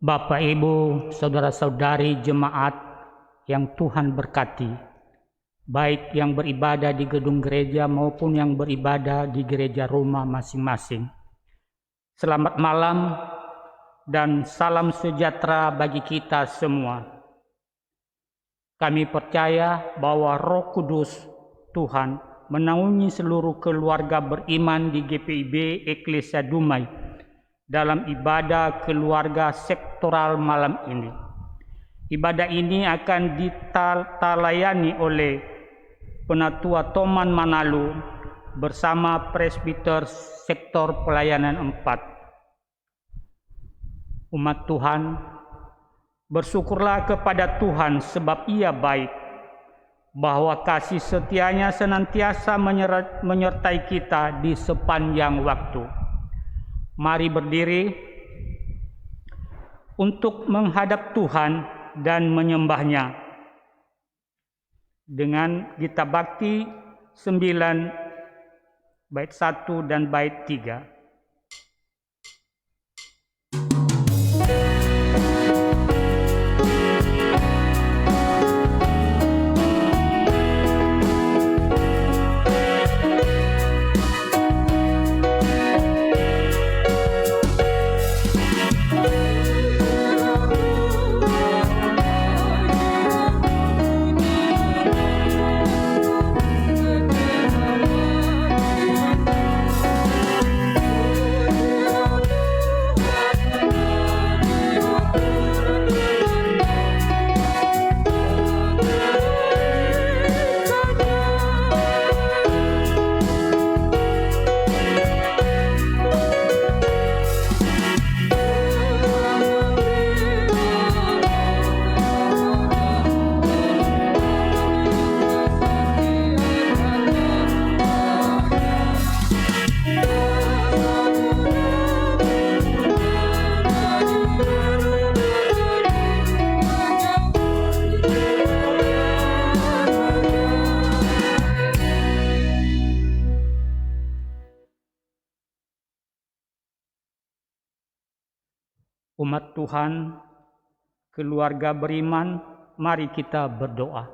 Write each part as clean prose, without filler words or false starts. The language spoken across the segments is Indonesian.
Bapak, Ibu, saudara-saudari jemaat yang Tuhan berkati, baik yang beribadah di gedung gereja maupun yang beribadah di gereja rumah masing-masing. Selamat malam dan salam sejahtera bagi kita semua. Kami percaya bahwa Roh Kudus Tuhan menaungi seluruh keluarga beriman di GPIB Eklesia Dumai dalam ibadah keluarga sektoral malam ini. Ibadah ini akan ditalayani oleh Penatua Toman Manalo bersama Presbiter Sektor Pelayanan 4. Umat Tuhan, bersyukurlah kepada Tuhan sebab Ia baik, bahwa kasih setianya senantiasa menyertai kita di sepanjang waktu. Mari berdiri untuk menghadap Tuhan dan menyembahnya dengan Gita Bakti 9 bait 1 dan bait 3. Umat Tuhan, keluarga beriman, mari kita berdoa.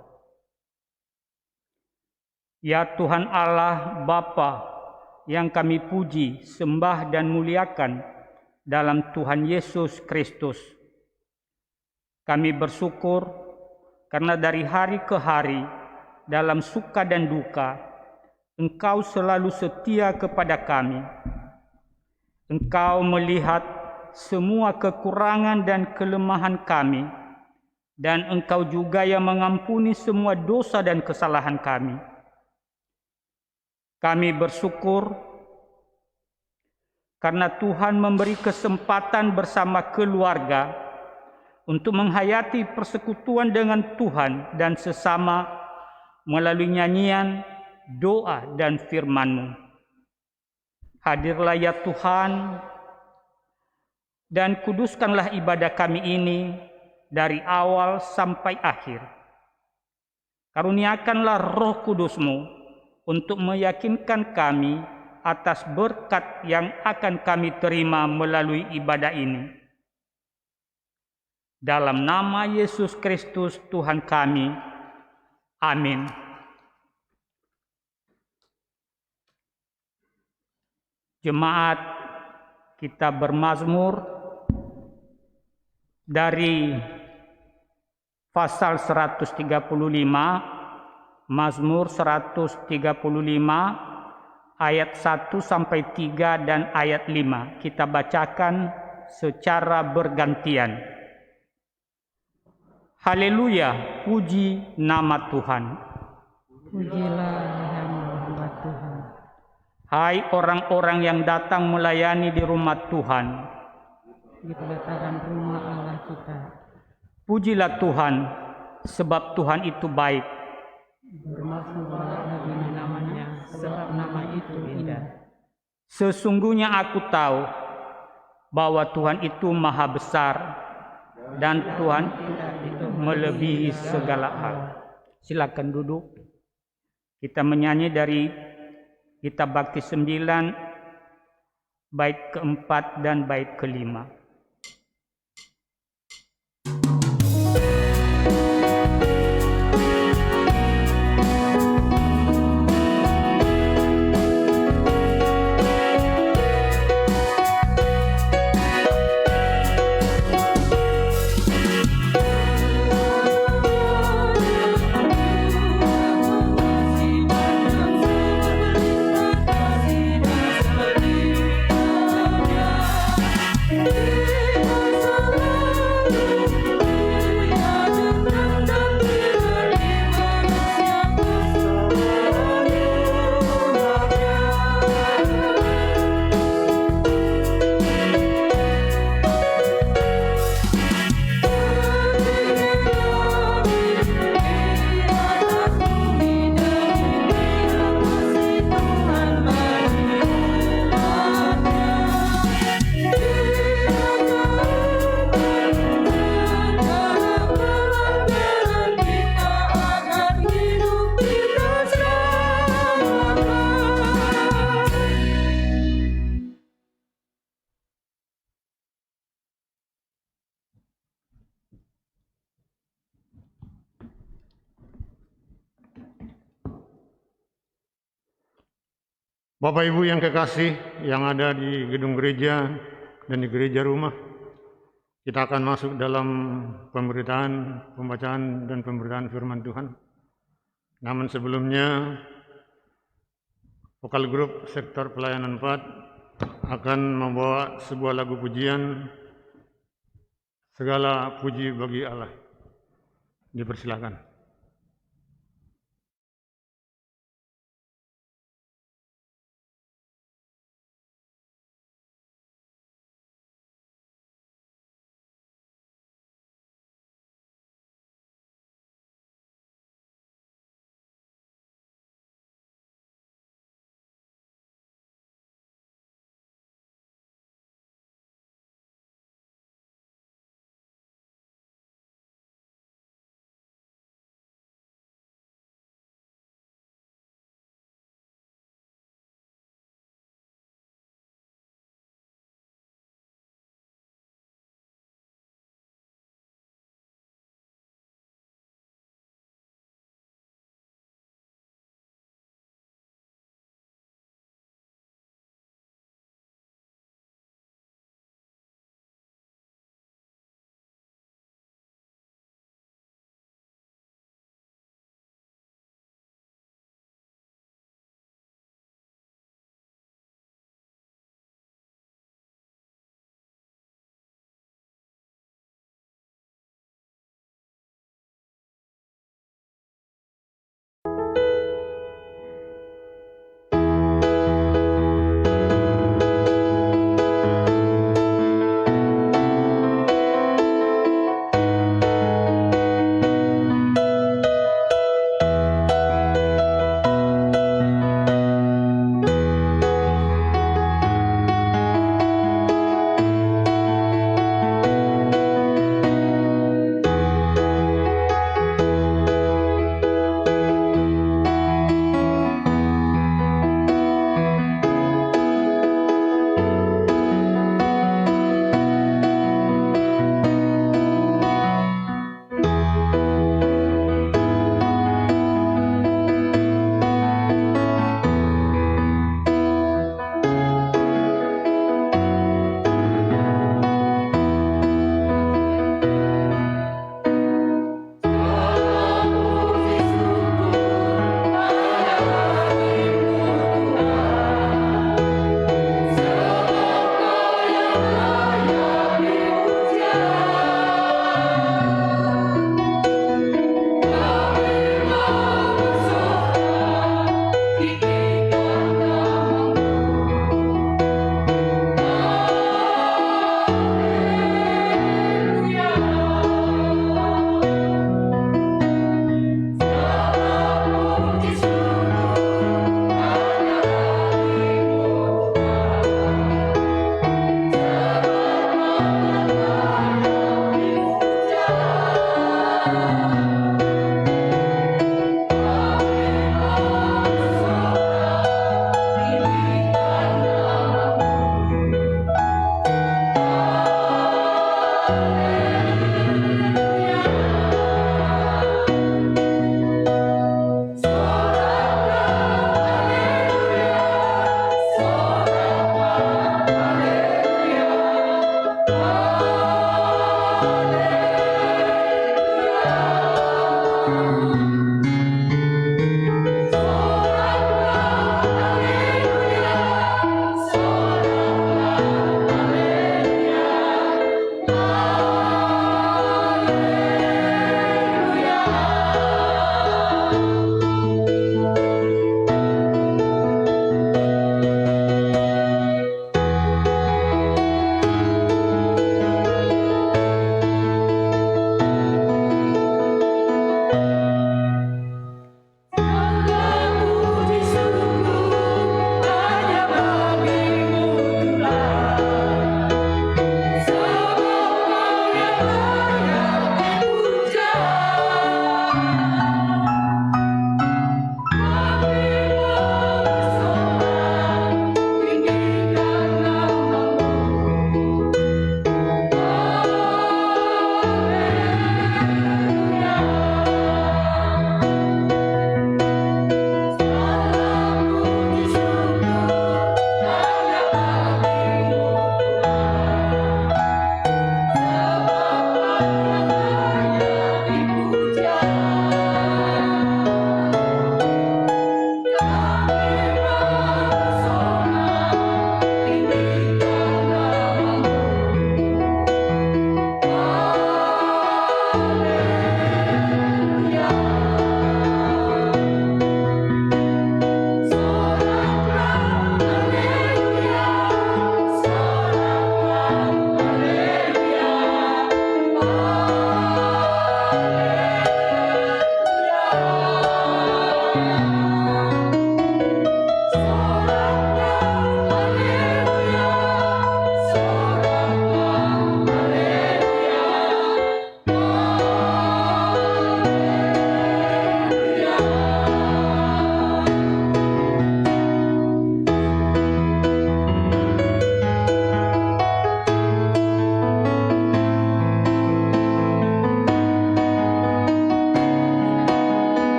Ya Tuhan Allah Bapa yang kami puji, sembah dan muliakan dalam Tuhan Yesus Kristus. Kami bersyukur karena dari hari ke hari, dalam suka dan duka, Engkau selalu setia kepada kami. Engkau melihat semua kekurangan dan kelemahan kami, dan Engkau juga yang mengampuni semua dosa dan kesalahan kami. Kami bersyukur karena Tuhan memberi kesempatan bersama keluarga untuk menghayati persekutuan dengan Tuhan dan sesama melalui nyanyian, doa, dan firman-Mu. Hadirlah ya Tuhan, dan kuduskanlah ibadah kami ini dari awal sampai akhir. Karuniakanlah Roh Kudus-Mu untuk meyakinkan kami atas berkat yang akan kami terima melalui ibadah ini. Dalam nama Yesus Kristus Tuhan kami. Amin. Jemaat, kita bermazmur dari pasal 135, Mazmur 135 ayat 1 sampai 3 dan ayat 5. Kita bacakan secara bergantian. Haleluya, puji nama Tuhan. Pujilah hamba Tuhan. Hai orang-orang yang datang melayani di rumah Tuhan, Di pelataran rumah Allah kita. pujilah Tuhan, sebab Tuhan itu baik. Bermasmurlah bagi namanya, sebab nama itu indah. Sesungguhnya aku tahu bahwa Tuhan itu maha besar dan Tuhan itu melebihi segala hal. Silakan duduk. Kita menyanyi dari Gita Bakti 9 bait keempat dan bait kelima. Bapak Ibu yang kekasih yang ada di gedung gereja dan di gereja rumah, kita akan masuk dalam pembacaan dan pemberitaan firman Tuhan. Namun sebelumnya, vokal grup sektor pelayanan 4 akan membawa sebuah lagu pujian, Segala Puji Bagi Allah. Dipersilakan.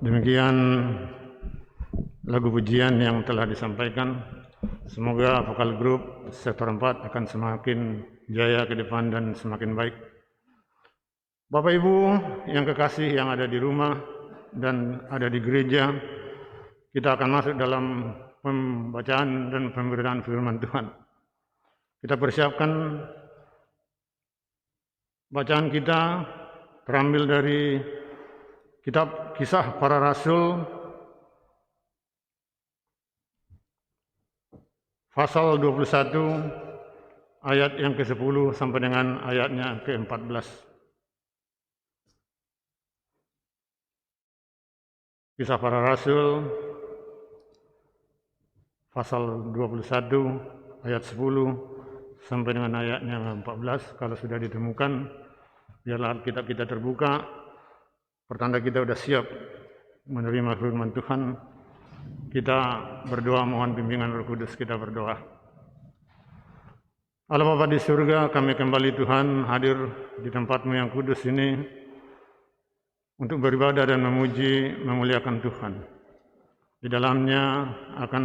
Demikian lagu pujian yang telah disampaikan. Semoga vokal grup sektor 4 akan semakin jaya ke depan dan semakin baik. Bapak Ibu yang kekasih yang ada di rumah dan ada di gereja, kita akan masuk dalam pembacaan dan pemberitaan firman Tuhan. Kita persiapkan bacaan kita terambil dari kitab Kisah Para Rasul pasal 21 ayat yang ke-10 sampai dengan ayatnya ke-14. Kisah Para Rasul pasal 21 ayat 10 sampai dengan ayatnya 14. Kalau sudah ditemukan, biarlah Alkitab kita terbuka, pertanda kita sudah siap menerima firman Tuhan. Kita berdoa mohon bimbingan Roh Kudus. Kita berdoa. Allah Bapa di surga, kami kembali Tuhan hadir di tempat-Mu yang kudus ini untuk beribadah dan memuji, memuliakan Tuhan. Di dalamnya akan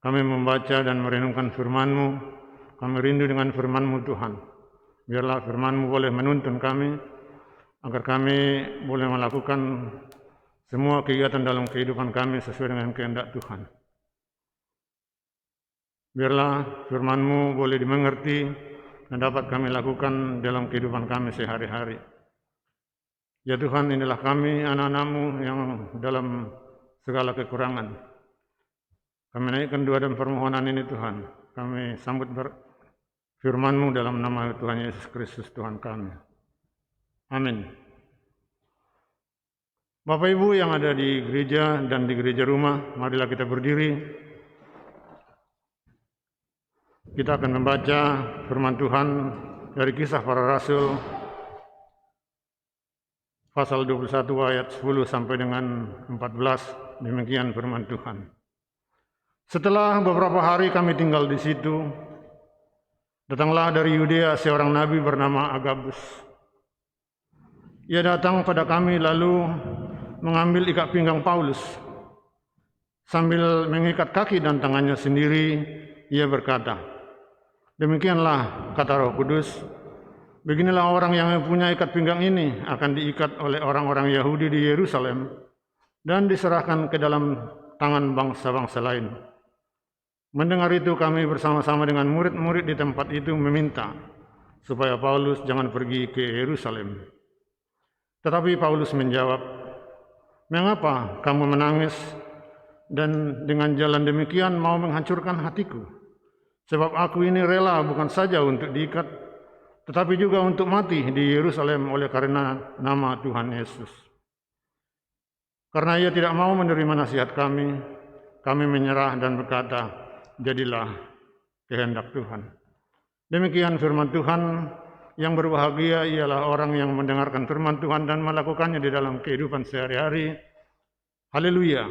kami membaca dan merenungkan firman-Mu. Kami rindu dengan firman-Mu Tuhan. Biarlah firman-Mu boleh menuntun kami, agar kami boleh melakukan semua kegiatan dalam kehidupan kami sesuai dengan kehendak Tuhan. Biarlah firman-Mu boleh dimengerti dan dapat kami lakukan dalam kehidupan kami sehari-hari. Ya Tuhan, inilah kami anak-anak-Mu yang dalam segala kekurangan. Kami naikkan doa dan permohonan ini Tuhan. Kami sambut firman-Mu dalam nama Tuhan Yesus Kristus Tuhan kami. Amin. Bapak Ibu yang ada di gereja dan di gereja rumah, marilah kita berdiri. Kita akan membaca firman Tuhan dari Kisah Para Rasul pasal 21 ayat 10 sampai dengan 14. Demikian firman Tuhan. Setelah beberapa hari kami tinggal di situ, datanglah dari Yudea seorang nabi bernama Agabus. Ia datang pada kami lalu mengambil ikat pinggang Paulus. Sambil mengikat kaki dan tangannya sendiri, ia berkata, "Demikianlah kata Roh Kudus, beginilah orang yang mempunyai ikat pinggang ini akan diikat oleh orang-orang Yahudi di Yerusalem dan diserahkan ke dalam tangan bangsa-bangsa lain." Mendengar itu kami bersama-sama dengan murid-murid di tempat itu meminta supaya Paulus jangan pergi ke Yerusalem. Tetapi Paulus menjawab, "Mengapa kamu menangis dan dengan jalan demikian mau menghancurkan hatiku? Sebab aku ini rela bukan saja untuk diikat, tetapi juga untuk mati di Yerusalem oleh karena nama Tuhan Yesus." Karena ia tidak mau menerima nasihat kami menyerah dan berkata, "Jadilah kehendak Tuhan." Demikian firman Tuhan. Yang berbahagia ialah orang yang mendengarkan firman Tuhan dan melakukannya di dalam kehidupan sehari-hari. Haleluya.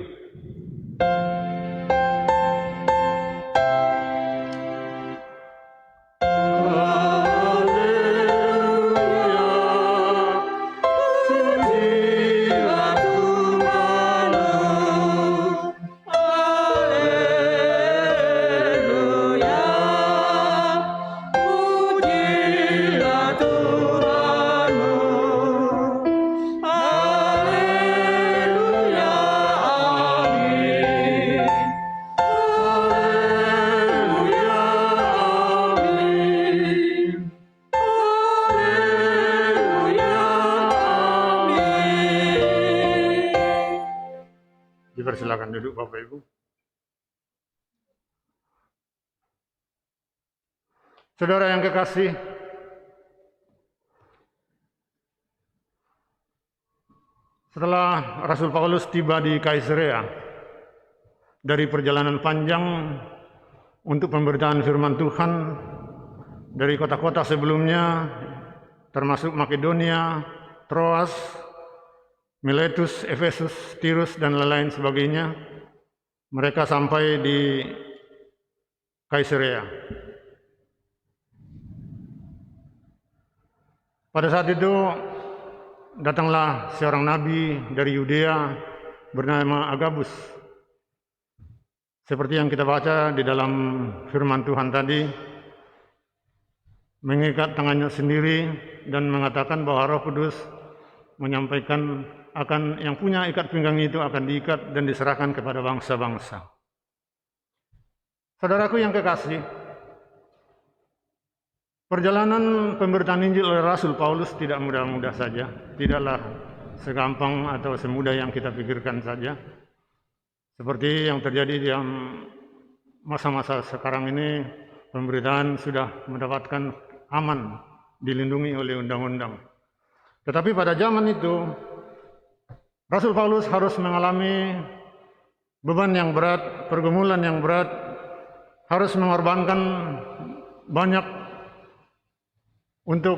Dipersilakan duduk Bapak Ibu. Saudara yang kekasih, setelah Rasul Paulus tiba di Kaisarea dari perjalanan panjang untuk pemberitaan firman Tuhan dari kota-kota sebelumnya, termasuk Makedonia, Troas, Miletus, Efesus, Tirus, dan lain sebagainya, mereka sampai di Kaisarea. Pada saat itu datanglah seorang nabi dari Yudea bernama Agabus. Seperti yang kita baca di dalam firman Tuhan tadi, mengikat tangannya sendiri dan mengatakan bahwa Roh Kudus menyampaikan akan yang punya ikat pinggang itu akan diikat dan diserahkan kepada bangsa-bangsa. Saudaraku yang kekasih, perjalanan pemberitaan Injil oleh Rasul Paulus tidak mudah-mudah saja, tidaklah segampang atau semudah yang kita pikirkan saja. Seperti yang terjadi di masa-masa sekarang ini, pemberitaan sudah mendapatkan aman, dilindungi oleh undang-undang. Tetapi pada zaman itu, Rasul Paulus harus mengalami beban yang berat, pergumulan yang berat, harus mengorbankan banyak untuk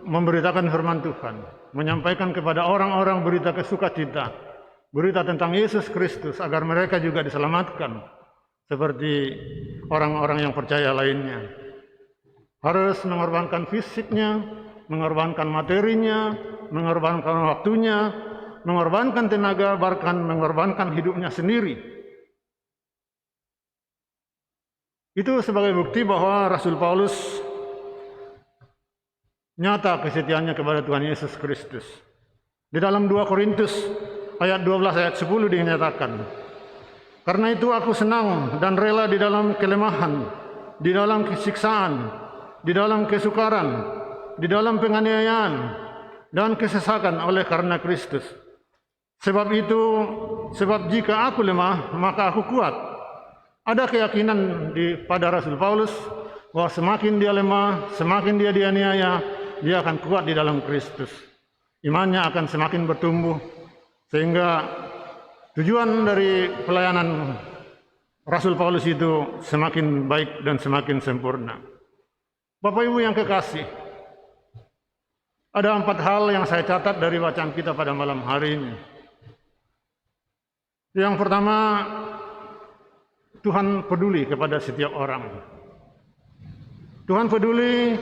memberitakan firman Tuhan, menyampaikan kepada orang-orang berita kesukacita, berita tentang Yesus Kristus agar mereka juga diselamatkan seperti orang-orang yang percaya lainnya. Harus mengorbankan fisiknya, mengorbankan materinya, mengorbankan waktunya, mengorbankan tenaga, bahkan mengorbankan hidupnya sendiri. Itu sebagai bukti bahwa Rasul Paulus nyata kesetiaannya kepada Tuhan Yesus Kristus. Di dalam 2 Korintus ayat 12 ayat 10 dinyatakan, "Karena itu aku senang dan rela di dalam kelemahan, di dalam kesiksaan, di dalam kesukaran, di dalam penganiayaan dan kesesakan oleh karena Kristus. Sebab jika aku lemah, maka aku kuat." Ada keyakinan pada Rasul Paulus bahwa semakin dia lemah, semakin dia dianiaya, dia akan kuat di dalam Kristus. Imannya akan semakin bertumbuh, sehingga tujuan dari pelayanan Rasul Paulus itu semakin baik dan semakin sempurna. Bapak Ibu yang kekasih, ada 4 hal yang saya catat dari bacaan kita pada malam hari ini. Yang pertama, Tuhan peduli kepada setiap orang. Tuhan peduli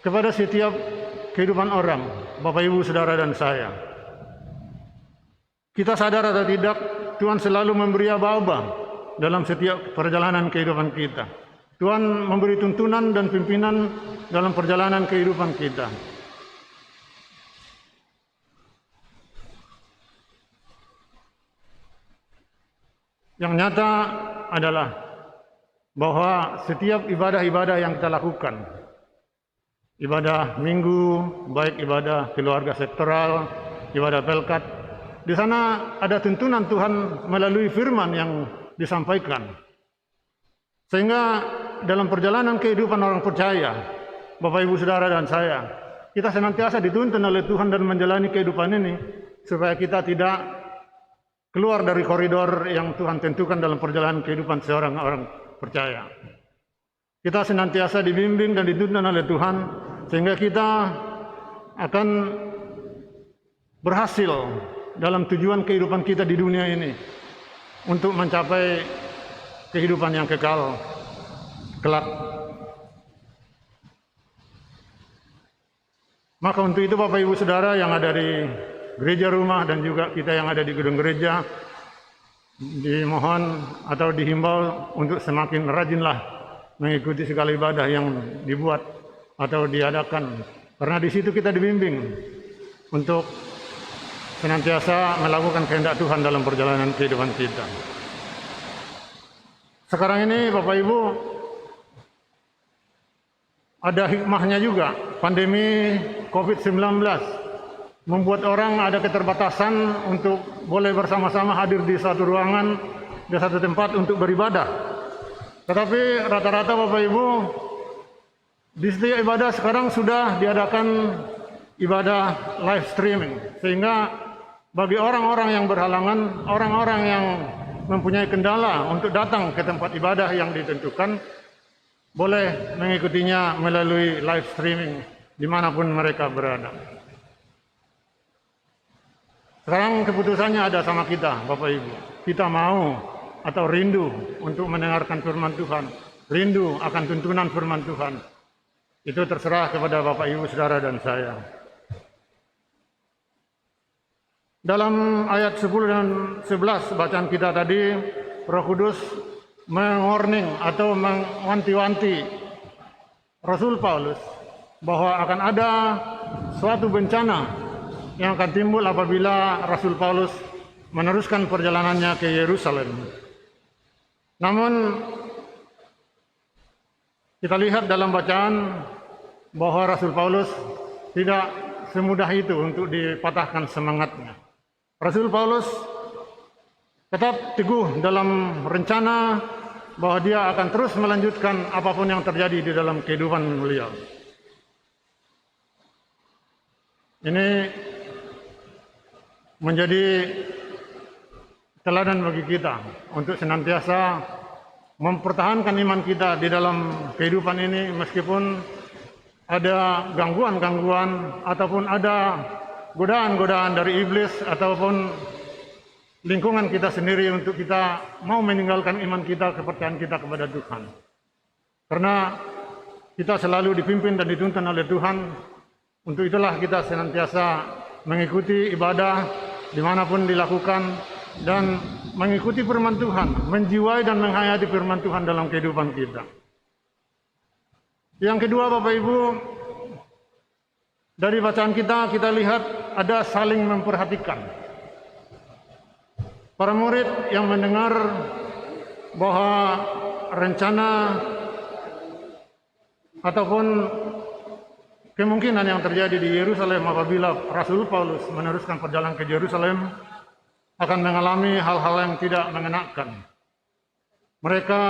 kepada setiap kehidupan orang, Bapak Ibu, Saudara dan saya. Kita sadar atau tidak, Tuhan selalu memberi aba-aba dalam setiap perjalanan kehidupan kita. Tuhan memberi tuntunan dan pimpinan dalam perjalanan kehidupan kita. Yang nyata adalah bahwa setiap ibadah-ibadah yang kita lakukan, ibadah minggu, baik ibadah keluarga sektoral, ibadah pelkat, di sana ada tuntunan Tuhan melalui firman yang disampaikan. Sehingga dalam perjalanan kehidupan orang percaya, Bapak Ibu Saudara dan saya, kita senantiasa dituntun oleh Tuhan dan menjalani kehidupan ini supaya kita tidak keluar dari koridor yang Tuhan tentukan dalam perjalanan kehidupan seorang orang percaya. Kita senantiasa dibimbing dan dituntun oleh Tuhan sehingga kita akan berhasil dalam tujuan kehidupan kita di dunia ini untuk mencapai kehidupan yang kekal kelak. Maka untuk itu Bapak Ibu Saudara yang ada di gereja rumah dan juga kita yang ada di gedung gereja, dimohon atau dihimbau untuk semakin rajinlah mengikuti segala ibadah yang dibuat atau diadakan, karena di situ kita dibimbing untuk senantiasa melakukan kehendak Tuhan dalam perjalanan kehidupan kita. Sekarang ini Bapak Ibu, ada hikmahnya juga. Pandemi COVID-19 membuat orang ada keterbatasan untuk boleh bersama-sama hadir di satu ruangan, di satu tempat untuk beribadah. Tetapi rata-rata Bapak Ibu, di setiap ibadah sekarang sudah diadakan ibadah live streaming. Sehingga bagi orang-orang yang berhalangan, orang-orang yang mempunyai kendala untuk datang ke tempat ibadah yang ditentukan, boleh mengikutinya melalui live streaming dimanapun mereka berada. Sekarang keputusannya ada sama kita, Bapak Ibu. Kita mau atau rindu untuk mendengarkan firman Tuhan, rindu akan tuntunan firman Tuhan. Itu terserah kepada Bapak Ibu, Saudara dan saya. Dalam ayat 10 dan 11 bacaan kita tadi, Roh Kudus mengwarning atau mewanti-wanti Rasul Paulus bahwa akan ada suatu bencana yang akan timbul apabila Rasul Paulus meneruskan perjalanannya ke Yerusalem. Namun kita lihat dalam bacaan bahwa Rasul Paulus tidak semudah itu untuk dipatahkan semangatnya. Rasul Paulus tetap teguh dalam rencana bahwa dia akan terus melanjutkan apapun yang terjadi di dalam kehidupan beliau. Ini menjadi teladan bagi kita untuk senantiasa mempertahankan iman kita di dalam kehidupan ini meskipun ada gangguan-gangguan ataupun ada godaan-godaan dari iblis ataupun lingkungan kita sendiri untuk kita mau meninggalkan iman kita, kepercayaan kita kepada Tuhan. Karena kita selalu dipimpin dan dituntun oleh Tuhan, untuk itulah kita senantiasa mengikuti ibadah dimanapun dilakukan dan mengikuti firman Tuhan, menjiwai dan menghayati firman Tuhan dalam kehidupan kita. Yang kedua, Bapak Ibu, dari bacaan kita lihat ada saling memperhatikan. Para murid yang mendengar bahwa rencana ataupun kemungkinan yang terjadi di Yerusalem apabila Rasul Paulus meneruskan perjalanan ke Yerusalem akan mengalami hal-hal yang tidak mengenakan. Mereka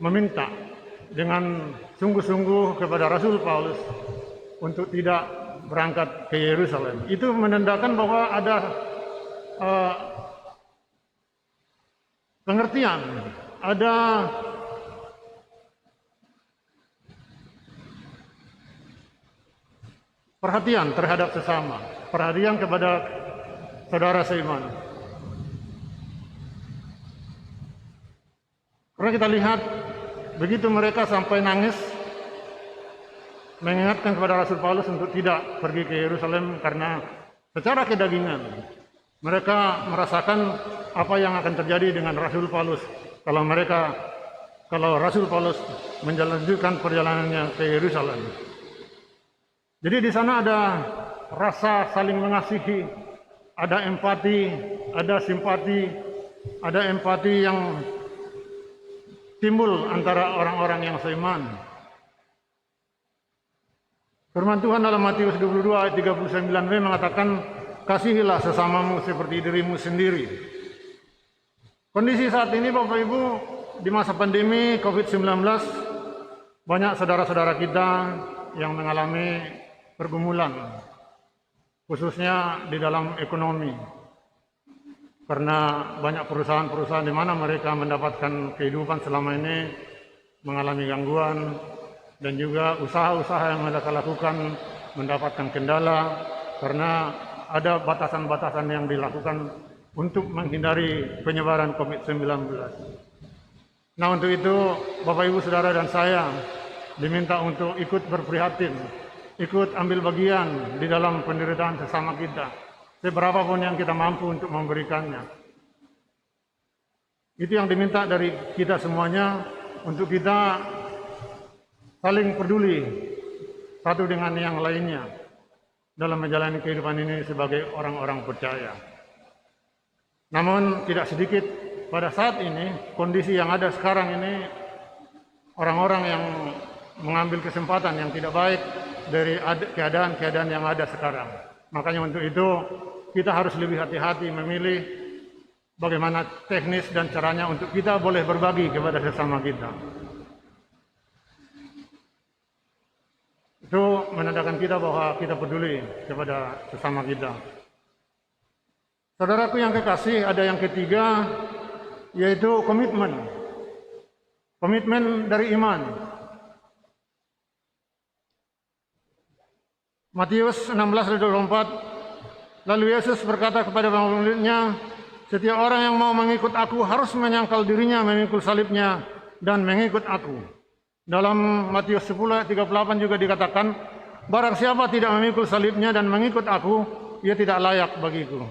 meminta dengan sungguh-sungguh kepada Rasul Paulus untuk tidak berangkat ke Yerusalem. Itu menandakan bahwa ada pengertian, ada perhatian terhadap sesama, perhatian kepada saudara seiman. Karena kita lihat begitu mereka sampai nangis mengingatkan kepada Rasul Paulus untuk tidak pergi ke Yerusalem karena secara kedagingan mereka merasakan apa yang akan terjadi dengan Rasul Paulus kalau Rasul Paulus menjalankan perjalanannya ke Yerusalem. Jadi di sana ada rasa saling mengasihi, ada empati, ada simpati, ada empati yang timbul antara orang-orang yang seiman. Firman Tuhan dalam Matius 22 ayat 39b mengatakan, kasihilah sesamamu seperti dirimu sendiri. Kondisi saat ini Bapak Ibu, di masa pandemi COVID-19, banyak saudara-saudara kita yang mengalami pergumulan, khususnya di dalam ekonomi. Karena banyak perusahaan-perusahaan di mana mereka mendapatkan kehidupan selama ini mengalami gangguan, dan juga usaha-usaha yang mereka lakukan mendapatkan kendala karena ada batasan-batasan yang dilakukan untuk menghindari penyebaran COVID-19. Nah, untuk itu Bapak Ibu Saudara dan saya diminta untuk ikut berprihatin, ikut ambil bagian di dalam penderitaan sesama kita, seberapapun yang kita mampu untuk memberikannya. Itu yang diminta dari kita semuanya, untuk kita saling peduli satu dengan yang lainnya dalam menjalani kehidupan ini sebagai orang-orang percaya. Namun tidak sedikit pada saat ini, kondisi yang ada sekarang ini, orang-orang yang mengambil kesempatan yang tidak baik dari keadaan-keadaan yang ada sekarang. Makanya untuk itu kita harus lebih hati-hati memilih bagaimana teknis dan caranya untuk kita boleh berbagi kepada sesama kita. Itu menandakan kita bahwa kita peduli kepada sesama kita. Saudaraku yang kekasih, ada yang ketiga, yaitu komitmen. Komitmen dari iman. Matius 16:24, lalu Yesus berkata kepada murid-Nya, setiap orang yang mau mengikut aku harus menyangkal dirinya, memikul salibnya, dan mengikut aku. Dalam Matius 10:38 juga dikatakan, barang siapa tidak memikul salibnya dan mengikut aku, ia tidak layak bagiku.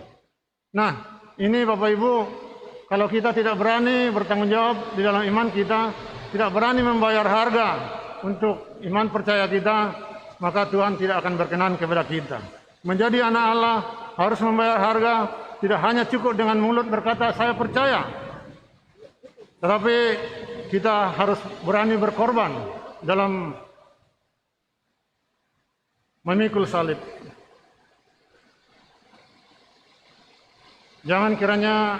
Nah, ini Bapak Ibu, kalau kita tidak berani bertanggung jawab di dalam iman kita, tidak berani membayar harga untuk iman percaya kita, maka Tuhan tidak akan berkenan kepada kita. Menjadi anak Allah harus membayar harga, tidak hanya cukup dengan mulut berkata saya percaya, tetapi kita harus berani berkorban dalam memikul salib. Jangan kiranya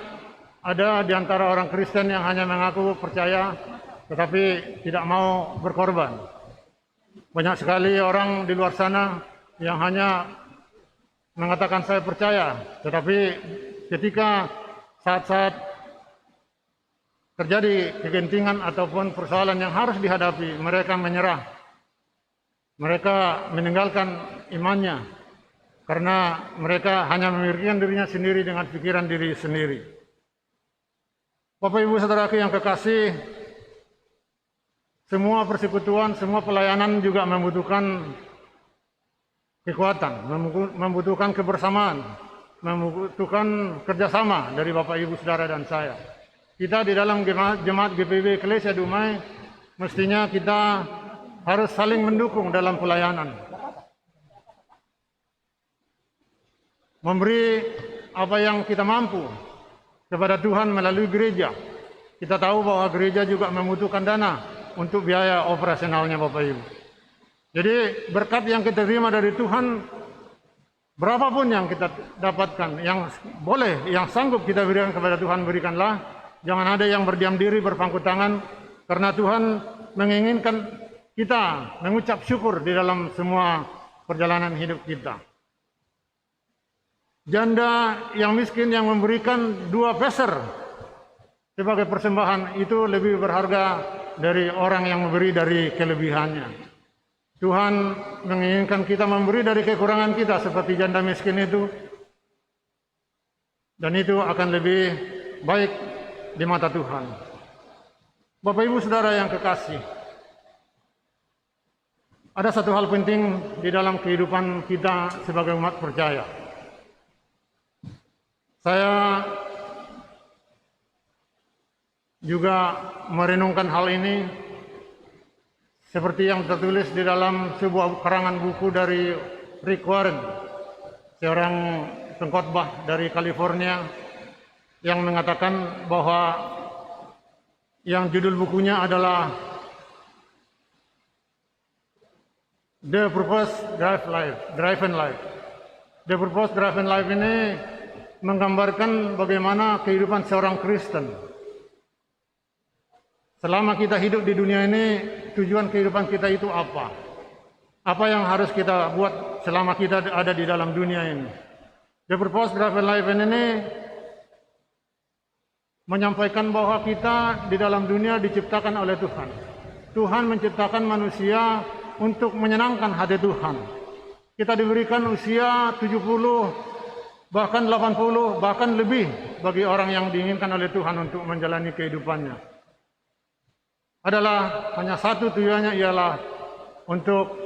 ada di antara orang Kristen yang hanya mengaku percaya tetapi tidak mau berkorban. Banyak sekali orang di luar sana yang hanya mengatakan saya percaya, tetapi ketika saat-saat terjadi kegentingan ataupun persoalan yang harus dihadapi, mereka menyerah. Mereka meninggalkan imannya karena mereka hanya memikirkan dirinya sendiri dengan pikiran diri sendiri. Bapak Ibu Saudaraku yang kekasih, semua persekutuan, semua pelayanan juga membutuhkan kekuatan, membutuhkan kebersamaan, membutuhkan kerjasama dari Bapak Ibu Saudara dan saya. Kita di dalam jemaat GPB Eklesia Dumai mestinya kita harus saling mendukung dalam pelayanan. Memberi apa yang kita mampu kepada Tuhan melalui gereja. Kita tahu bahwa gereja juga membutuhkan dana untuk biaya operasionalnya Bapak Ibu. Jadi berkat yang kita terima dari Tuhan, berapapun yang kita dapatkan, yang boleh, yang sanggup kita berikan kepada Tuhan, berikanlah. Jangan ada yang berdiam diri, berpangku tangan, karena Tuhan menginginkan kita mengucap syukur di dalam semua perjalanan hidup kita. Janda yang miskin yang memberikan 2 peser sebagai persembahan itu lebih berharga dari orang yang memberi dari kelebihannya. Tuhan menginginkan kita memberi dari kekurangan kita seperti janda miskin itu, dan itu akan lebih baik di mata Tuhan. Bapak Ibu Saudara yang kekasih, ada satu hal penting di dalam kehidupan kita sebagai umat percaya. Saya juga merenungkan hal ini seperti yang tertulis di dalam sebuah karangan buku dari Rick Warren, seorang pengkhotbah dari California, yang mengatakan bahwa yang judul bukunya adalah The Purpose Driven Life. The Purpose Driven Life ini menggambarkan bagaimana kehidupan seorang Kristen. Selama kita hidup di dunia ini, tujuan kehidupan kita itu apa? Apa yang harus kita buat selama kita ada di dalam dunia ini? The Purpose Driven Life ini menyampaikan bahwa kita di dalam dunia diciptakan oleh Tuhan. Tuhan menciptakan manusia untuk menyenangkan hati Tuhan. Kita diberikan usia 70, bahkan 80, bahkan lebih bagi orang yang diinginkan oleh Tuhan untuk menjalani kehidupannya. Adalah hanya satu tujuannya, ialah untuk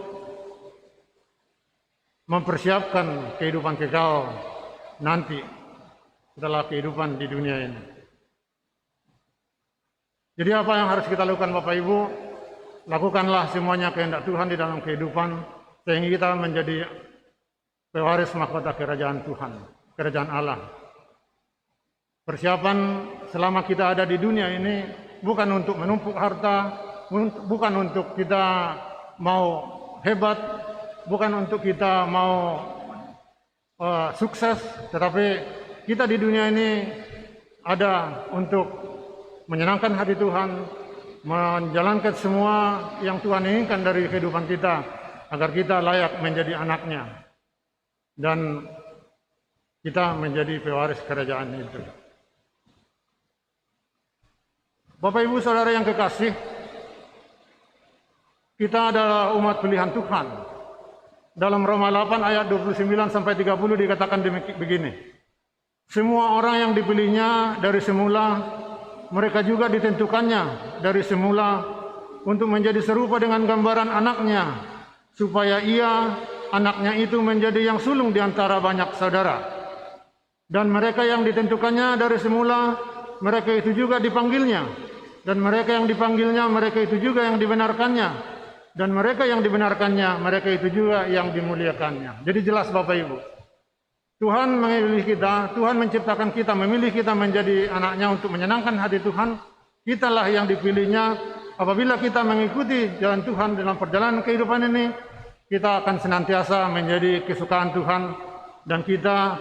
mempersiapkan kehidupan kekal nanti setelah kehidupan di dunia ini. Jadi apa yang harus kita lakukan Bapak Ibu? Lakukanlah semuanya kehendak Tuhan di dalam kehidupan, sehingga kita menjadi pewaris mahkota kerajaan Tuhan, kerajaan Allah. Persiapan selama kita ada di dunia ini bukan untuk menumpuk harta, bukan untuk kita mau hebat, bukan untuk kita mau sukses, tetapi kita di dunia ini ada untuk menyenangkan hati Tuhan, menjalankan semua yang Tuhan inginkan dari kehidupan kita, agar kita layak menjadi anaknya dan kita menjadi pewaris kerajaan itu. Bapak Ibu Saudara yang kekasih, kita adalah umat pilihan Tuhan. Dalam Roma 8 ayat 29 sampai 30 dikatakan begini. Semua orang yang dipilihnya dari semula, mereka juga ditentukannya dari semula untuk menjadi serupa dengan gambaran anaknya, supaya ia anaknya itu menjadi yang sulung di antara banyak saudara. Dan mereka yang ditentukannya dari semula, mereka itu juga dipanggilnya. Dan mereka yang dipanggilnya, mereka itu juga yang dibenarkannya. Dan mereka yang dibenarkannya, mereka itu juga yang dimuliakannya. Jadi jelas Bapak Ibu, Tuhan memilih kita, Tuhan menciptakan kita, memilih kita menjadi anaknya untuk menyenangkan hati Tuhan. Kitalah yang dipilihnya. Apabila kita mengikuti jalan Tuhan dalam perjalanan kehidupan ini, kita akan senantiasa menjadi kesukaan Tuhan, dan kita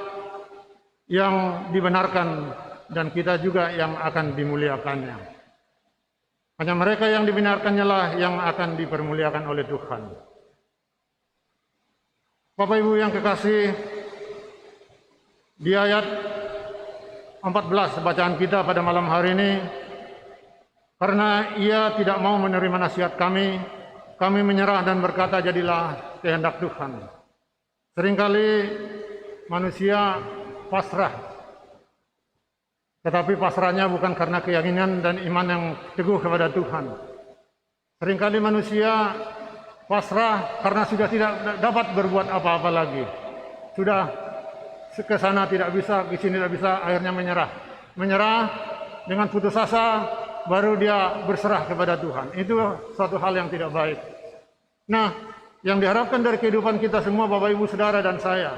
yang dibenarkan, dan kita juga yang akan dimuliakannya. Hanya mereka yang dibenarkannya lah yang akan dipermuliakan oleh Tuhan. Bapak Ibu yang kekasih, di ayat 14 bacaan kita pada malam hari ini, karena ia tidak mau menerima nasihat kami menyerah dan berkata, jadilah kehendak Tuhan. Seringkali manusia pasrah, tetapi pasrahnya bukan karena keyakinan dan iman yang teguh kepada Tuhan. Seringkali manusia pasrah karena sudah tidak dapat berbuat apa-apa lagi. Sudah ke sana tidak bisa, ke sini tidak bisa, akhirnya menyerah. Menyerah dengan putus asa, baru dia berserah kepada Tuhan. Itu suatu hal yang tidak baik. Nah, yang diharapkan dari kehidupan kita semua, Bapak Ibu Saudara dan saya,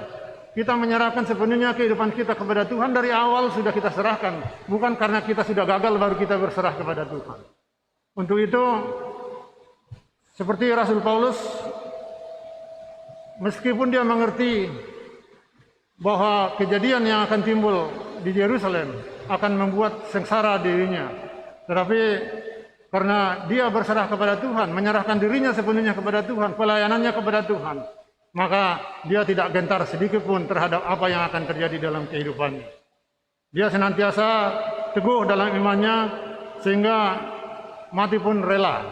kita menyerahkan sepenuhnya kehidupan kita kepada Tuhan. Dari awal sudah kita serahkan, bukan karena kita sudah gagal baru kita berserah kepada Tuhan. Untuk itu, seperti Rasul Paulus, meskipun dia mengerti bahwa kejadian yang akan timbul di Yerusalem akan membuat sengsara dirinya, tetapi karena dia berserah kepada Tuhan, menyerahkan dirinya sepenuhnya kepada Tuhan, pelayanannya kepada Tuhan, maka dia tidak gentar sedikit pun terhadap apa yang akan terjadi dalam kehidupannya. Dia senantiasa teguh dalam imannya, sehingga mati pun rela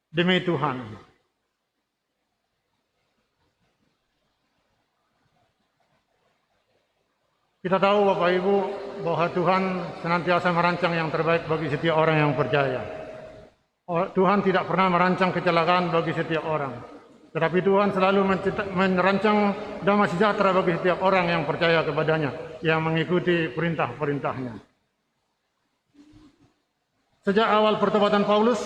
demi Tuhan. Kita tahu Bapak Ibu bahwa Tuhan senantiasa merancang yang terbaik bagi setiap orang yang percaya. Tuhan tidak pernah merancang kecelakaan bagi setiap orang, tetapi Tuhan selalu merancang damai sejahtera bagi setiap orang yang percaya kepadanya, yang mengikuti perintah-perintahnya. Sejak awal pertobatan Paulus,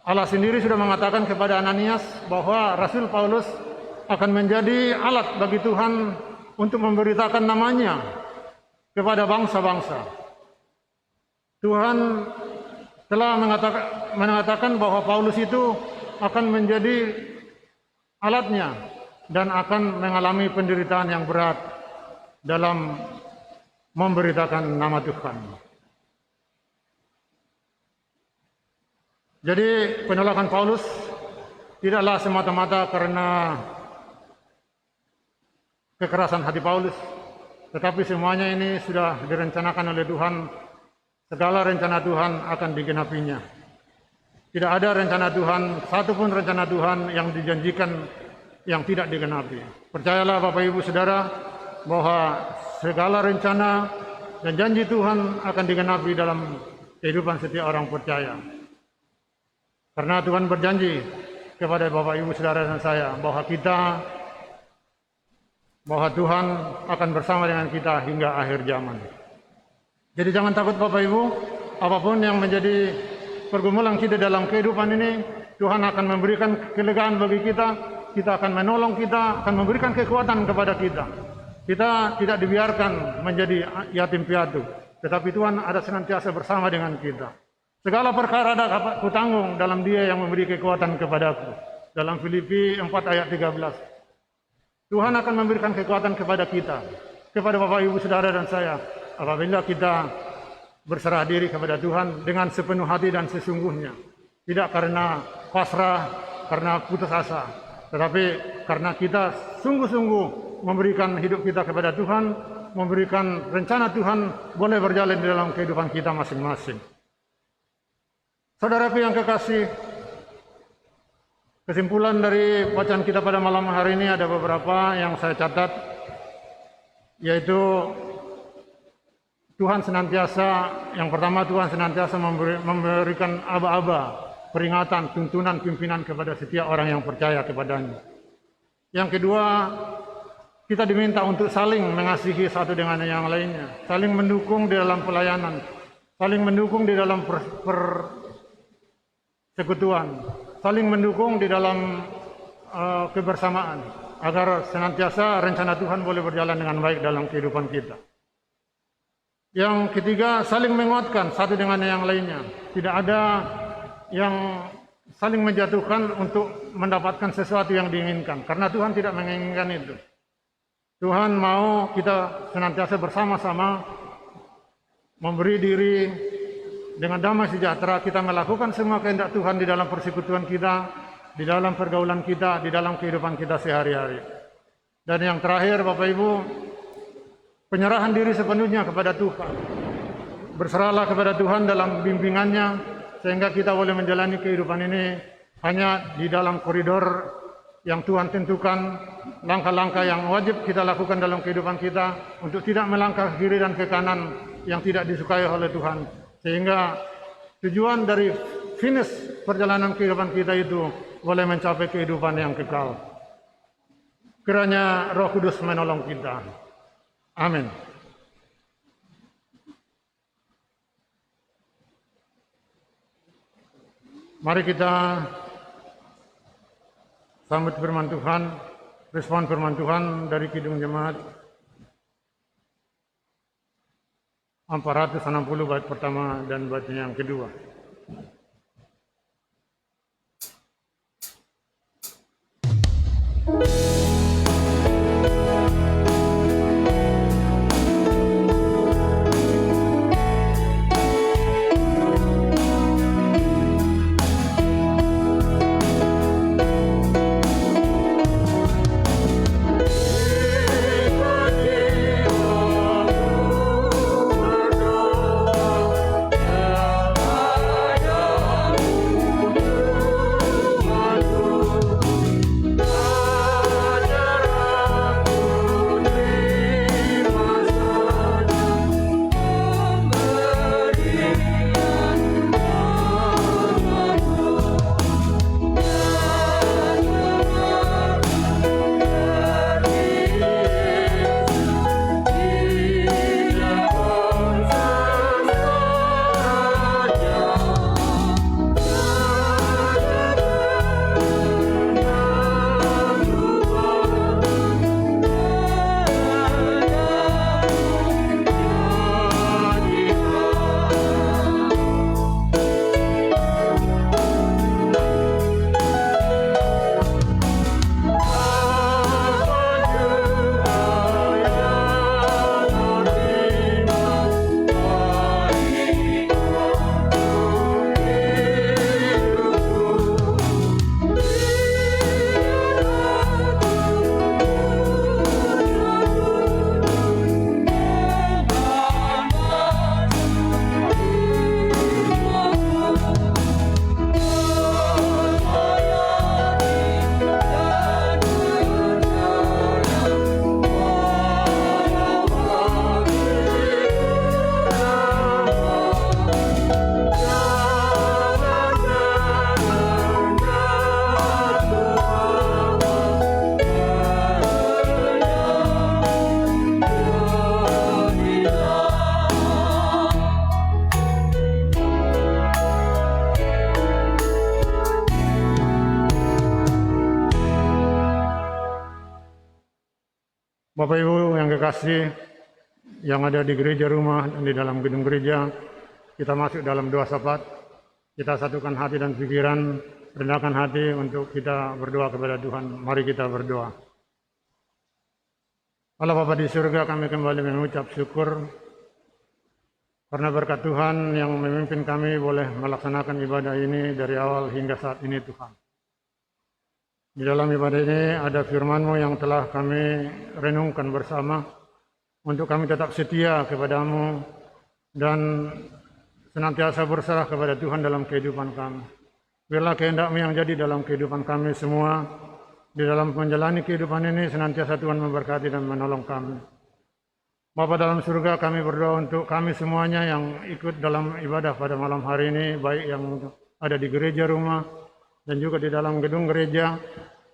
Allah sendiri sudah mengatakan kepada Ananias bahwa Rasul Paulus akan menjadi alat bagi Tuhan untuk memberitakan namanya kepada bangsa-bangsa. Tuhan telah mengatakan bahwa Paulus itu akan menjadi alatnya dan akan mengalami penderitaan yang berat dalam memberitakan nama Tuhan. Jadi penolakan Paulus tidaklah semata-mata karena kekerasan hati Paulus, tetapi semuanya ini sudah direncanakan oleh Tuhan. Segala rencana Tuhan akan digenapinya. Tidak ada rencana Tuhan, satupun rencana Tuhan yang dijanjikan yang tidak digenapi. Percayalah Bapak Ibu Saudara bahwa segala rencana dan janji Tuhan akan digenapi dalam kehidupan setiap orang percaya. Karena Tuhan berjanji kepada Bapak Ibu Saudara dan saya bahwa Tuhan akan bersama dengan kita hingga akhir zaman. Jadi jangan takut Bapak Ibu, apapun yang menjadi pergumulan kita dalam kehidupan ini, Tuhan akan memberikan kelegaan bagi kita, kita akan menolong kita, akan memberikan kekuatan kepada kita. Kita tidak dibiarkan menjadi yatim piatu, tetapi Tuhan ada senantiasa bersama dengan kita. Segala perkara dapat kutanggung dalam Dia yang memberi kekuatan kepadaku. Dalam Filipi 4 ayat 13. Tuhan akan memberikan kekuatan kepada kita, kepada Bapak Ibu Saudara dan saya, apabila kita berserah diri kepada Tuhan dengan sepenuh hati dan sesungguhnya. Tidak karena pasrah, karena putus asa, tetapi karena kita sungguh-sungguh memberikan hidup kita kepada Tuhan, memberikan rencana Tuhan boleh berjalan di dalam kehidupan kita masing-masing. Saudaraku yang kekasih, kesimpulan dari bacaan kita pada malam hari ini ada beberapa yang saya catat, yaitu Tuhan senantiasa, yang pertama Tuhan senantiasa memberikan aba-aba, peringatan, tuntunan, pimpinan kepada setiap orang yang percaya kepadanya. Yang kedua, kita diminta untuk saling mengasihi satu dengan yang lainnya, saling mendukung di dalam pelayanan, saling mendukung di dalam persekutuan, saling mendukung di dalam kebersamaan, agar senantiasa rencana Tuhan boleh berjalan dengan baik dalam kehidupan kita. Yang ketiga, saling menguatkan satu dengan yang lainnya. Tidak ada yang saling menjatuhkan untuk mendapatkan sesuatu yang diinginkan, karena Tuhan tidak menginginkan itu. Tuhan mau kita senantiasa bersama-sama memberi diri dengan damai sejahtera, kita melakukan semua kehendak Tuhan di dalam persekutuan kita, di dalam pergaulan kita, di dalam kehidupan kita sehari-hari. Dan yang terakhir, Bapak Ibu, penyerahan diri sepenuhnya kepada Tuhan. Berserahlah kepada Tuhan dalam bimbingannya, sehingga kita boleh menjalani kehidupan ini hanya di dalam koridor yang Tuhan tentukan, langkah-langkah yang wajib kita lakukan dalam kehidupan kita, untuk tidak melangkah ke kiri dan ke kanan yang tidak disukai oleh Tuhan. Sehingga tujuan dari finish perjalanan kehidupan kita itu boleh mencapai kehidupan yang kekal. Kiranya Roh Kudus menolong kita. Amin. Mari kita sambut firman Tuhan, respon firman Tuhan dari Kidung Jemaat 460 bait pertama dan bait yang kedua. Bapak Ibu yang kekasih, yang ada di gereja rumah dan di dalam gedung gereja, kita masuk dalam doa syafaat. Kita satukan hati dan pikiran, rendahkan hati untuk kita berdoa kepada Tuhan. Mari kita berdoa. Allah Bapa di surga, kami kembali mengucap syukur karena berkat Tuhan yang memimpin kami boleh melaksanakan ibadah ini dari awal hingga saat ini, Tuhan. Di dalam ibadah ini ada firman-Mu yang telah kami renungkan bersama, untuk kami tetap setia kepada-Mu dan senantiasa berserah kepada Tuhan dalam kehidupan kami. Biarlah kehendak-Mu yang jadi dalam kehidupan kami semua, di dalam menjalani kehidupan ini senantiasa Tuhan memberkati dan menolong kami. Bapa dalam surga, kami berdoa untuk kami semuanya yang ikut dalam ibadah pada malam hari ini, baik yang ada di gereja rumah dan juga di dalam gedung gereja.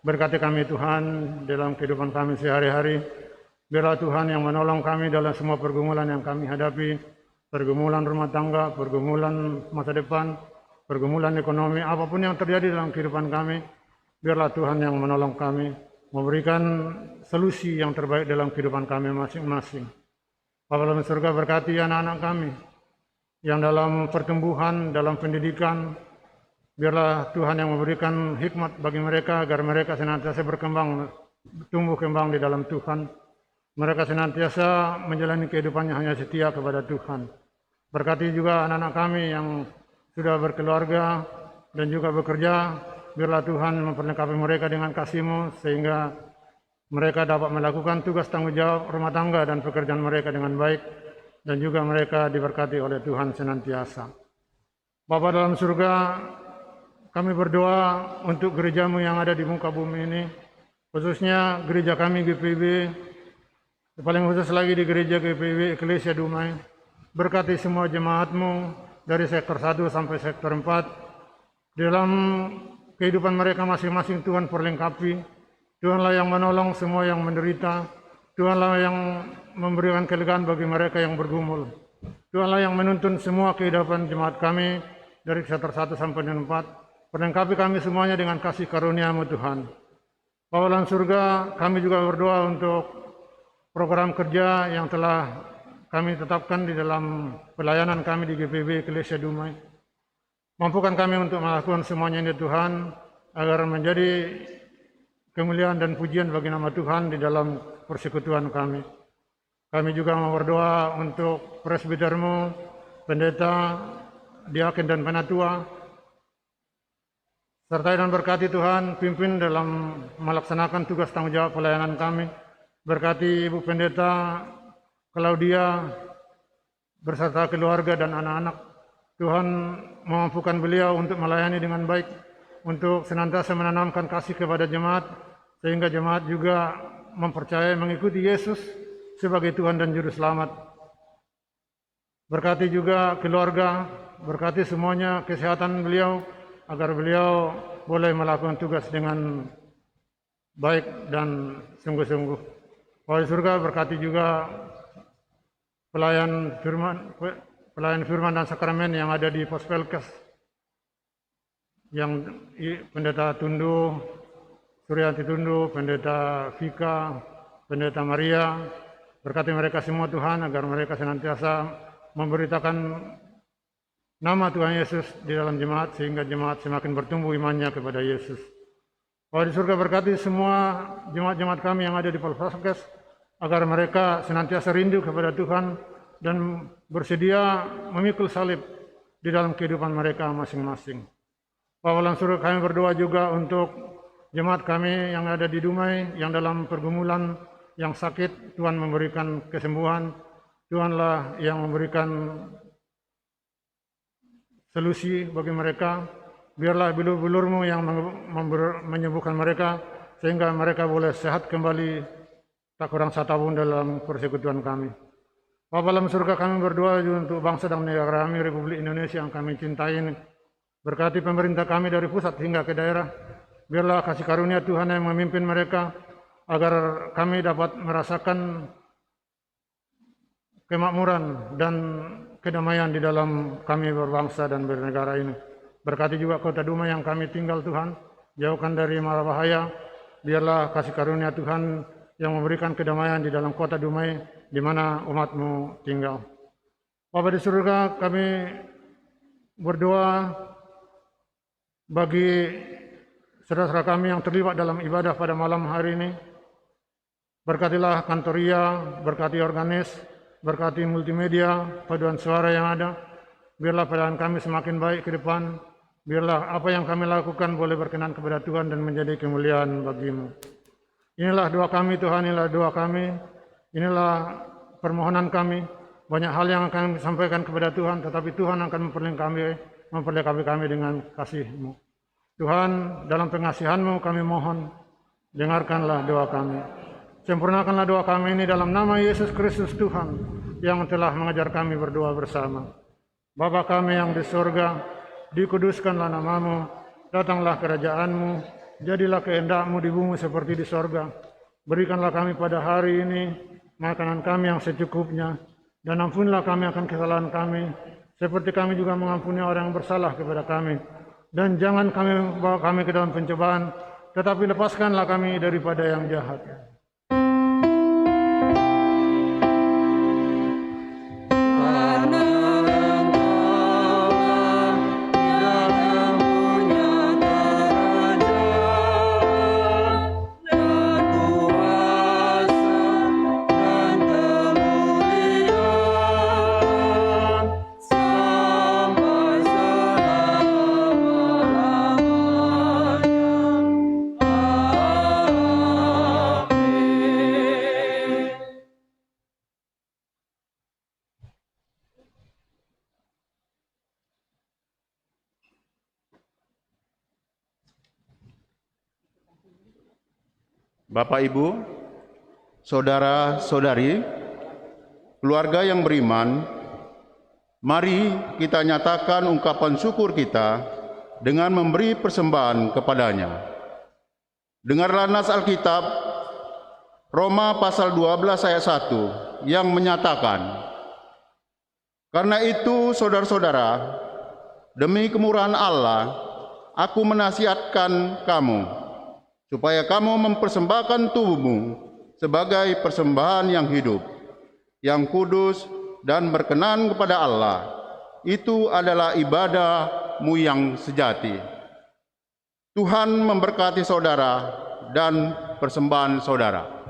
Berkati kami Tuhan dalam kehidupan kami sehari-hari. Biarlah Tuhan yang menolong kami dalam semua pergumulan yang kami hadapi, pergumulan rumah tangga, pergumulan masa depan, pergumulan ekonomi, apapun yang terjadi dalam kehidupan kami. Biarlah Tuhan yang menolong kami, memberikan solusi yang terbaik dalam kehidupan kami masing-masing. Bapa dalam surga, berkati anak-anak kami yang dalam pertumbuhan, dalam pendidikan. Biarlah Tuhan yang memberikan hikmat bagi mereka agar mereka senantiasa berkembang, tumbuh kembang di dalam Tuhan. Mereka senantiasa menjalani kehidupannya hanya setia kepada Tuhan. Berkati juga anak-anak kami yang sudah berkeluarga dan juga bekerja. Biarlah Tuhan memperlengkapi mereka dengan kasih-Mu sehingga mereka dapat melakukan tugas tanggung jawab rumah tangga dan pekerjaan mereka dengan baik, dan juga mereka diberkati oleh Tuhan senantiasa. Bapa dalam surga, kami berdoa untuk gereja-Mu yang ada di muka bumi ini, khususnya gereja kami GPIB, paling khusus lagi di gereja GPIB Eklesia Dumai. Berkati semua jemaat-Mu dari sektor 1 sampai sektor 4. Dalam kehidupan mereka masing-masing Tuhan perlengkapi. Tuhanlah yang menolong semua yang menderita. Tuhanlah yang memberikan kelegaan bagi mereka yang bergumul. Tuhanlah yang menuntun semua kehidupan jemaat kami dari sektor 1 sampai 4. Perlengkapi kami semuanya dengan kasih karunia-Mu Tuhan. Bapa dalam surga, kami juga berdoa untuk program kerja yang telah kami tetapkan di dalam pelayanan kami di GPIB Eklesia Dumai. Mampukan kami untuk melakukan semuanya ini Tuhan, agar menjadi kemuliaan dan pujian bagi nama Tuhan di dalam persekutuan kami. Kami juga mau berdoa untuk presbiter-Mu, pendeta, diaken dan penatua. Sertai dan berkati Tuhan, pimpin dalam melaksanakan tugas tanggung jawab pelayanan kami. Berkati Ibu Pendeta Claudia berserta keluarga dan anak-anak. Tuhan memampukan beliau untuk melayani dengan baik, untuk senantiasa menanamkan kasih kepada jemaat, sehingga jemaat juga mempercayai mengikuti Yesus sebagai Tuhan dan Juru Selamat. Berkati juga keluarga, berkati semuanya kesehatan beliau, agar beliau boleh melakukan tugas dengan baik dan sungguh-sungguh. Bapa di surga, berkati juga pelayan firman dan sakramen yang ada di Pospelkes, yang Pendeta Tundu, Suryanti Tundu, Pendeta Vika, Pendeta Maria. Berkati mereka semua Tuhan, agar mereka senantiasa memberitakan nama Tuhan Yesus di dalam jemaat, sehingga jemaat semakin bertumbuh imannya kepada Yesus. Bapa di surga, berkati semua jemaat-jemaat kami yang ada di Pospelkes, agar mereka senantiasa rindu kepada Tuhan dan bersedia memikul salib di dalam kehidupan mereka masing-masing. Bapa dalam surga, kami berdoa juga untuk jemaat kami yang ada di Dumai, yang dalam pergumulan, yang sakit. Tuhan memberikan kesembuhan. Tuhanlah yang memberikan solusi bagi mereka. Biarlah bilur-bilur-Mu yang menyembuhkan mereka, sehingga mereka boleh sehat kembali, tak kurang satapun dalam persekutuan kami. Bapa dalam surga, kami berdoa juga untuk bangsa dan negara kami, Republik Indonesia yang kami cintai ini. Berkati pemerintah kami dari pusat hingga ke daerah. Biarlah kasih karunia Tuhan yang memimpin mereka, agar kami dapat merasakan kemakmuran dan kedamaian di dalam kami berbangsa dan bernegara ini. Berkati juga kota Dumai yang kami tinggal Tuhan, jauhkan dari mara bahaya. Biarlah kasih karunia Tuhan yang memberikan kedamaian di dalam kota Dumai, di mana umat-Mu tinggal. Bapa di surga, kami berdoa bagi saudara-saudara kami yang terlibat dalam ibadah pada malam hari ini. Berkatilah kantoria, berkati organis, berkati multimedia, paduan suara yang ada. Biarlah pelayanan kami semakin baik ke depan. Biarlah apa yang kami lakukan boleh berkenan kepada Tuhan dan menjadi kemuliaan bagi-Mu. Inilah doa kami Tuhan, inilah doa kami, inilah permohonan kami. Banyak hal yang akan kami sampaikan kepada Tuhan, tetapi Tuhan akan memperlengkapi kami dengan kasih-Mu. Tuhan, dalam pengasihan-Mu kami mohon, dengarkanlah doa kami. Sempurnakanlah doa kami ini dalam nama Yesus Kristus Tuhan, yang telah mengajar kami berdoa bersama. Bapa kami yang di surga, dikuduskanlah nama-Mu, datanglah kerajaan-Mu, jadilah kehendak-Mu di bumi seperti di sorga. Berikanlah kami pada hari ini makanan kami yang secukupnya, dan ampunilah kami akan kesalahan kami, seperti kami juga mengampuni orang yang bersalah kepada kami. Dan jangan kami bawa kami ke dalam pencobaan, tetapi lepaskanlah kami daripada yang jahat. Bapak, Ibu, saudara-saudari, keluarga yang beriman, mari kita nyatakan ungkapan syukur kita dengan memberi persembahan kepadanya. Dengarlah nas Alkitab, Roma pasal 12 ayat 1 yang menyatakan, "Karena itu, saudara-saudara, demi kemurahan Allah, aku menasihatkan kamu, supaya kamu mempersembahkan tubuhmu sebagai persembahan yang hidup, yang kudus dan berkenan kepada Allah. Itu adalah ibadahmu yang sejati." Tuhan memberkati saudara dan persembahan saudara. Tuhan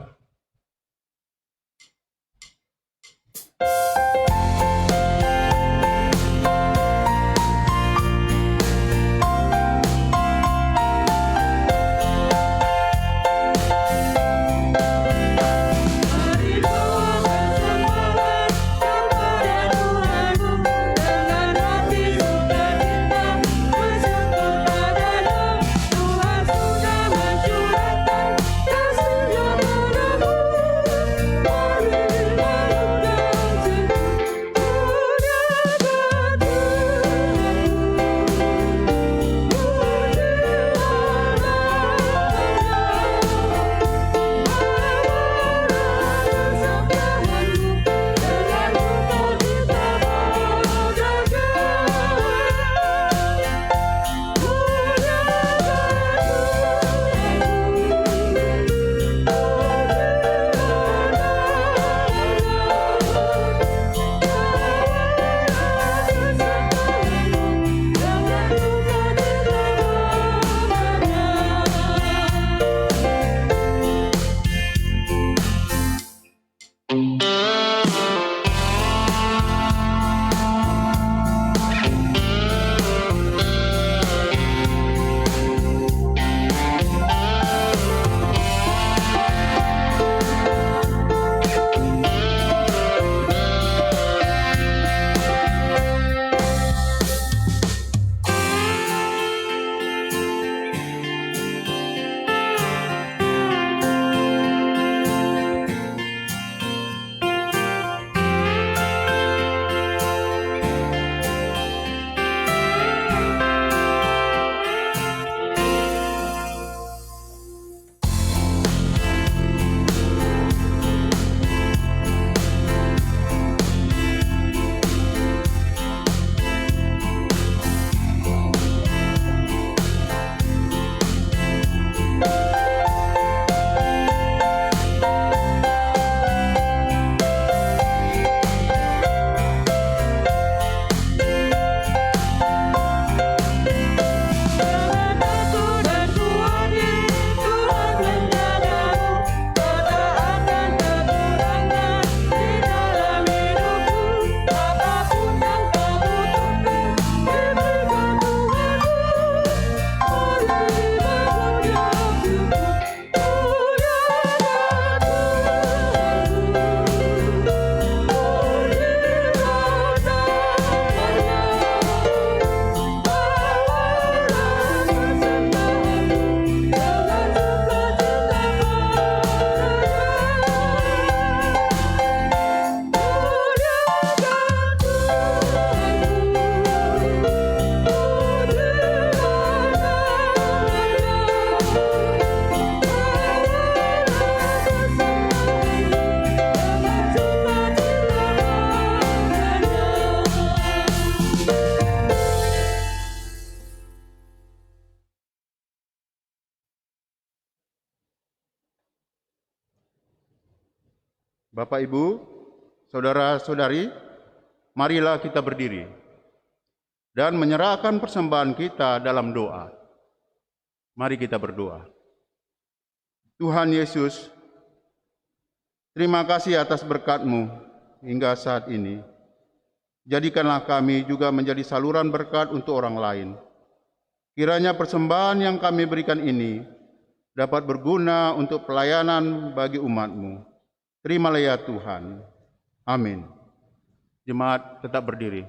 Bapak, Ibu, saudara-saudari, marilah kita berdiri dan menyerahkan persembahan kita dalam doa. Mari kita berdoa. Tuhan Yesus, terima kasih atas berkat-Mu hingga saat ini. Jadikanlah kami juga menjadi saluran berkat untuk orang lain. Kiranya persembahan yang kami berikan ini dapat berguna untuk pelayanan bagi umat-Mu. Terimalah ya Tuhan. Amin. Jemaat tetap berdiri.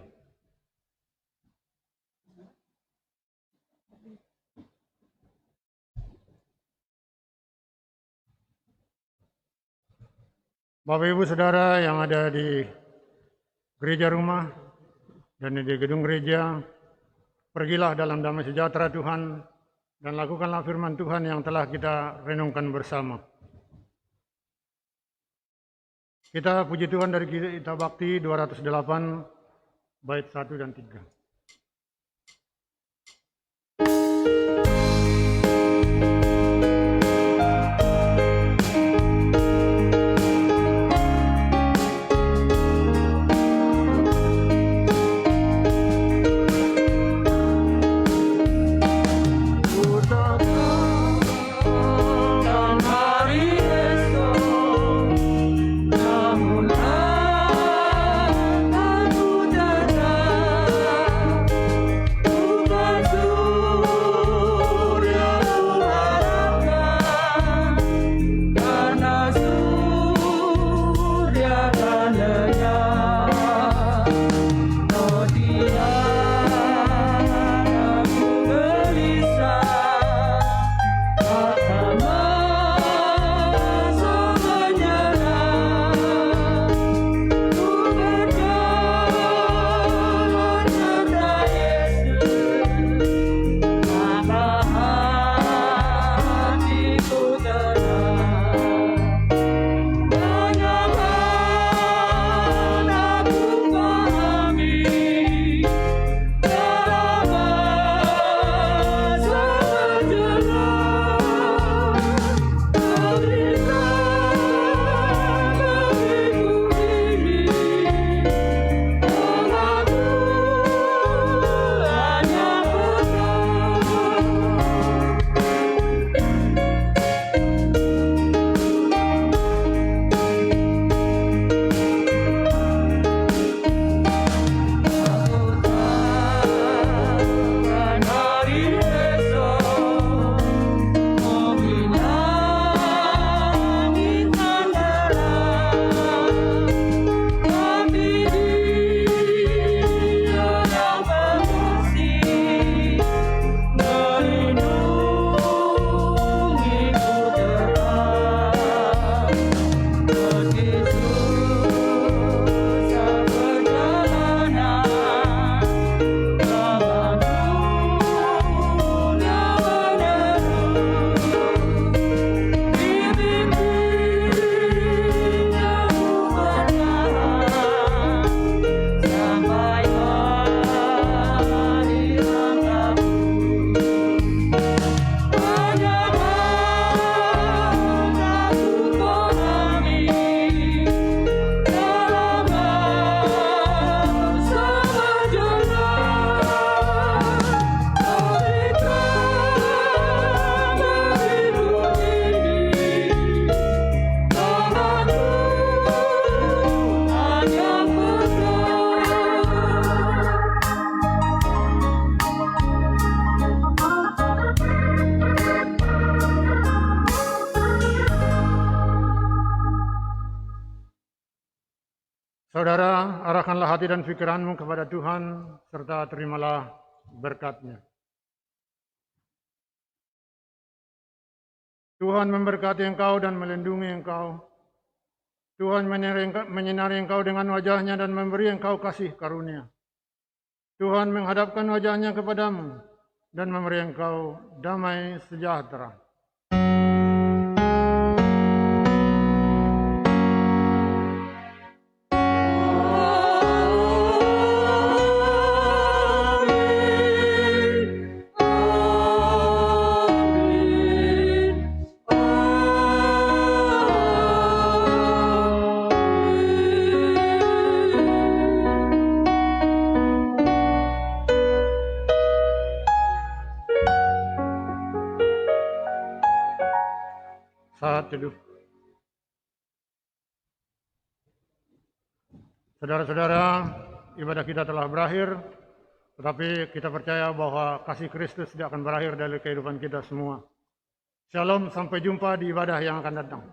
Bapak Ibu Saudara yang ada di gereja rumah dan di gedung gereja, pergilah dalam damai sejahtera Tuhan dan lakukanlah firman Tuhan yang telah kita renungkan bersama. Kita puji Tuhan dari Kitab Bakti 208 bait 1 dan 3. Saudara, arahkanlah hati dan pikiranmu kepada Tuhan, serta terimalah berkat-Nya. Tuhan memberkati engkau dan melindungi engkau. Tuhan menyinari engkau dengan wajah-Nya dan memberi engkau kasih karunia. Tuhan menghadapkan wajah-Nya kepadamu dan memberi engkau damai sejahtera. Saat teduh. Saudara-saudara, ibadah kita telah berakhir, tetapi kita percaya bahwa kasih Kristus tidak akan berakhir dari kehidupan kita semua. Shalom, sampai jumpa di ibadah yang akan datang.